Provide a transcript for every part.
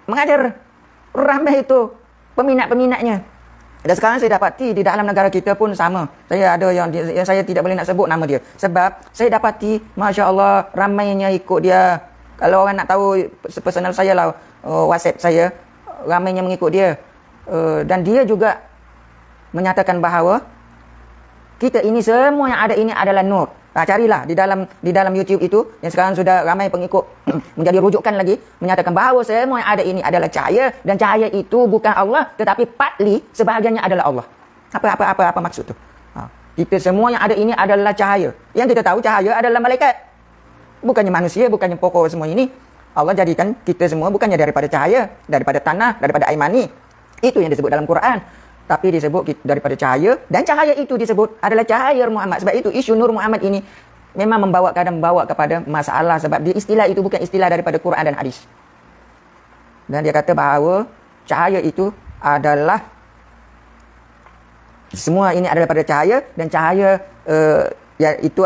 mengajar ramai itu peminat-peminatnya. Dan sekarang saya dapati di dalam negara kita pun sama. Saya ada yang saya tidak boleh nak sebut nama dia. Sebab saya dapati, Masya Allah, ramainya ikut dia. Kalau orang nak tahu personal saya lah, WhatsApp saya, ramainya mengikut dia. Dan dia juga menyatakan bahawa kita ini semua yang ada ini adalah nur. Carilah di dalam YouTube itu yang sekarang sudah ramai pengikut menjadi rujukan lagi, menyatakan bahawa semua yang ada ini adalah cahaya, dan cahaya itu bukan Allah tetapi partly sebahagiannya adalah Allah. Apa maksud tu? Kita semua yang ada ini adalah cahaya. Yang kita tahu cahaya adalah malaikat. Bukannya manusia, bukannya pokok semua ini. Allah jadikan kita semua bukannya daripada cahaya, daripada tanah, daripada air mani. Itu yang disebut dalam Quran. Tapi disebut daripada cahaya, dan cahaya itu disebut adalah cahaya Muhammad. Sebab itu isu Nur Muhammad ini memang kadang membawa kepada masalah, sebab dia istilah itu bukan istilah daripada Quran dan hadis. Dan dia kata bahawa cahaya itu adalah semua ini adalah daripada cahaya, dan cahaya itu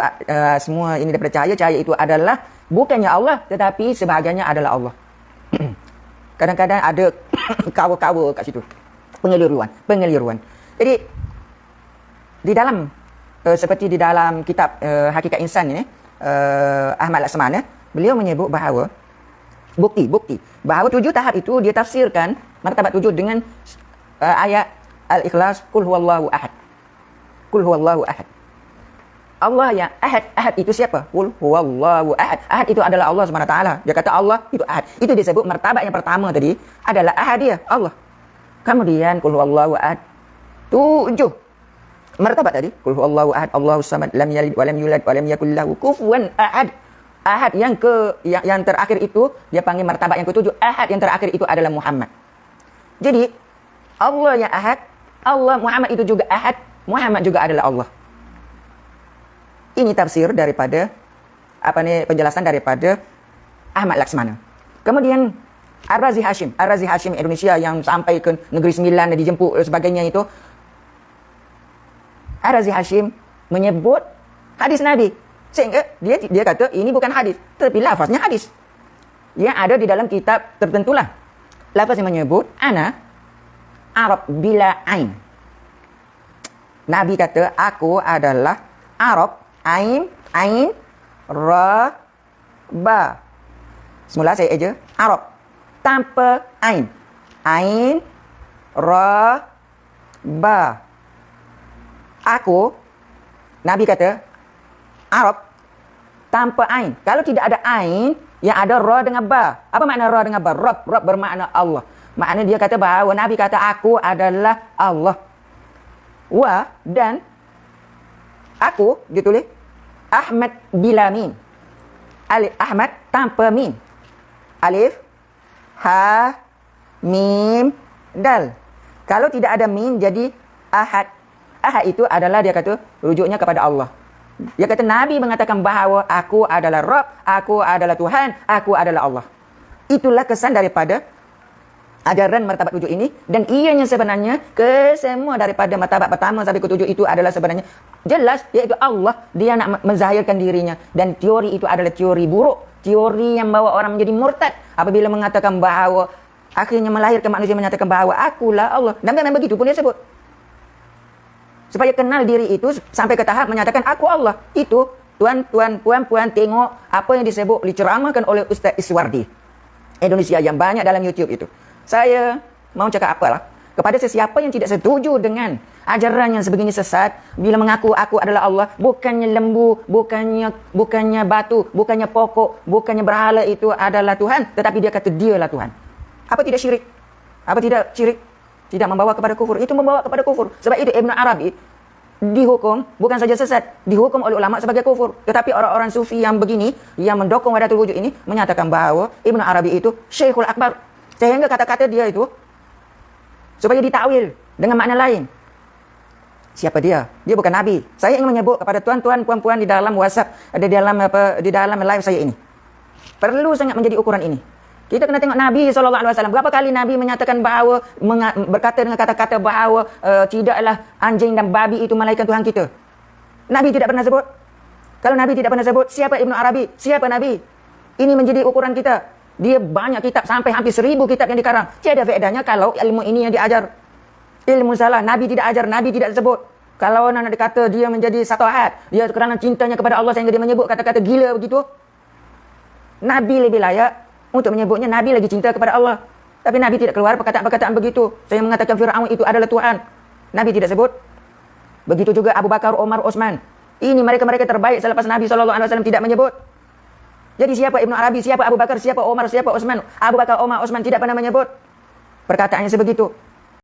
semua ini daripada cahaya itu adalah bukannya Allah tetapi sebahagiannya adalah Allah. Kadang-kadang ada kawa-kawa kat situ. Pengeliruan. Jadi di dalam seperti di dalam kitab Hakikat Insan ini, Ahmad Laksmana, beliau menyebut bahawa bukti bahawa 7 tahap itu dia tafsirkan martabat 7 dengan ayat Al-Ikhlas, Qul huwallahu ahad. Qul huwallahu ahad. Allah yang ahad itu siapa? Qul huwallahu ahad. Ahad itu adalah Allah SWT. Dia kata Allah itu ahad. Itu disebut martabat yang pertama tadi adalah ahadiyah, Allah. Kemudian Qul huwallahu ahad. 7 martabat tadi. Qul huwallahu ahad, Allahus samad, lam yalid wa lam yulad wa lam yakul lahu kufuwan ahad. Ahad yang terakhir itu dia panggil martabat yang ke-7. Ahad yang terakhir itu adalah Muhammad. Jadi Allah yang ahad, Allah Muhammad itu juga ahad, Muhammad juga adalah Allah. Ini tafsir daripada penjelasan daripada Ahmad Laksmana. Kemudian Ar-Razi Hashim Indonesia yang sampai ke Negeri Sembilan dan dijemput dan sebagainya itu. Ar-Razi Hashim menyebut hadis Nabi. Sehingga dia kata ini bukan hadis, tetapi lafaznya hadis. Yang ada di dalam kitab tertentulah. Lafaz yang menyebut ana Arab bila ain. Nabi kata aku adalah Arab, ain, ra, ba. Semula saya aja Arab tanpa ain. Ain, ra, ba. Aku, Nabi kata, Arab tanpa ain. Kalau tidak ada ain, yang ada ra dengan ba. Apa makna ra dengan ba? Rabb bermakna Allah. Maknanya dia kata bahawa Nabi kata aku adalah Allah. Wa dan aku ditulis Ahmad bila mim. Alif Ahmad tanpa mim. Alif, ha, mim, dal. Kalau tidak ada mim jadi ahad. Ahad itu adalah dia kata rujuknya kepada Allah. Dia kata Nabi mengatakan bahawa aku adalah Rabb, aku adalah Tuhan, aku adalah Allah. Itulah kesan daripada ajaran martabat 7 ini, dan ianya sebenarnya kesemua daripada martabat pertama sampai ke-7 itu adalah sebenarnya jelas iaitu Allah dia nak menzahirkan dirinya, dan teori itu adalah teori buruk, teori yang membawa orang menjadi murtad apabila mengatakan bahawa akhirnya melahirkan manusia menyatakan bahawa akulah Allah, dan memang begitu pun dia sebut. Supaya kenal diri itu sampai ke tahap menyatakan aku Allah. Itu tuan-tuan, puan-puan tengok apa yang disebut diceramahkan oleh Ustaz Iswardi Indonesia yang banyak dalam YouTube itu. Saya mau cakap apalah kepada sesiapa yang tidak setuju dengan ajaran yang sebegini sesat, bila mengaku aku adalah Allah, bukannya lembu, bukannya batu, bukannya pokok, bukannya berhala itu adalah Tuhan, tetapi dia kata dialah Tuhan. Apa tidak syirik? Apa tidak syirik? Tidak membawa kepada kufur. Itu membawa kepada kufur. Sebab itu Ibn Arabi dihukum, bukan saja sesat, dihukum oleh ulama sebagai kufur. Tetapi orang-orang sufi yang begini, yang mendukung wahdatul wujud ini, menyatakan bahawa Ibn Arabi itu Syekhul Akbar. Sehingga kata-kata dia itu supaya ditakwil dengan makna lain. Siapa dia? Dia bukan Nabi. Saya ingin menyebut kepada tuan-tuan, puan-puan di dalam WhatsApp, di dalam live saya ini. Perlu sangat menjadi ukuran ini. Kita kena tengok Nabi SAW. Berapa kali Nabi menyatakan bahawa, berkata dengan kata-kata bahawa tidaklah anjing dan babi itu malaikat Tuhan kita. Nabi tidak pernah sebut. Kalau Nabi tidak pernah sebut, siapa Ibn Arabi? Siapa Nabi? Ini menjadi ukuran kita. Dia banyak kitab, sampai hampir 1000 kitab yang dikarang. Tiada faedahnya kalau ilmu ini yang diajar. Ilmu salah, Nabi tidak ajar, Nabi tidak sebut. Kalau nak dikata dia menjadi satu ahad, dia kerana cintanya kepada Allah sehingga dia menyebut kata-kata gila begitu, Nabi lebih layak untuk menyebutnya. Nabi lagi cinta kepada Allah. Tapi Nabi tidak keluar perkataan-perkataan begitu. Saya mengatakan Fir'aun itu adalah Tuhan. Nabi tidak sebut. Begitu juga Abu Bakar, Umar, Utsman. Ini mereka-mereka terbaik selepas Nabi SAW tidak menyebut. Jadi siapa Ibnu Arabi, siapa Abu Bakar, siapa Umar, siapa Utsman? Abu Bakar, Umar, Utsman tidak pernah menyebut. Perkataannya sebegitu.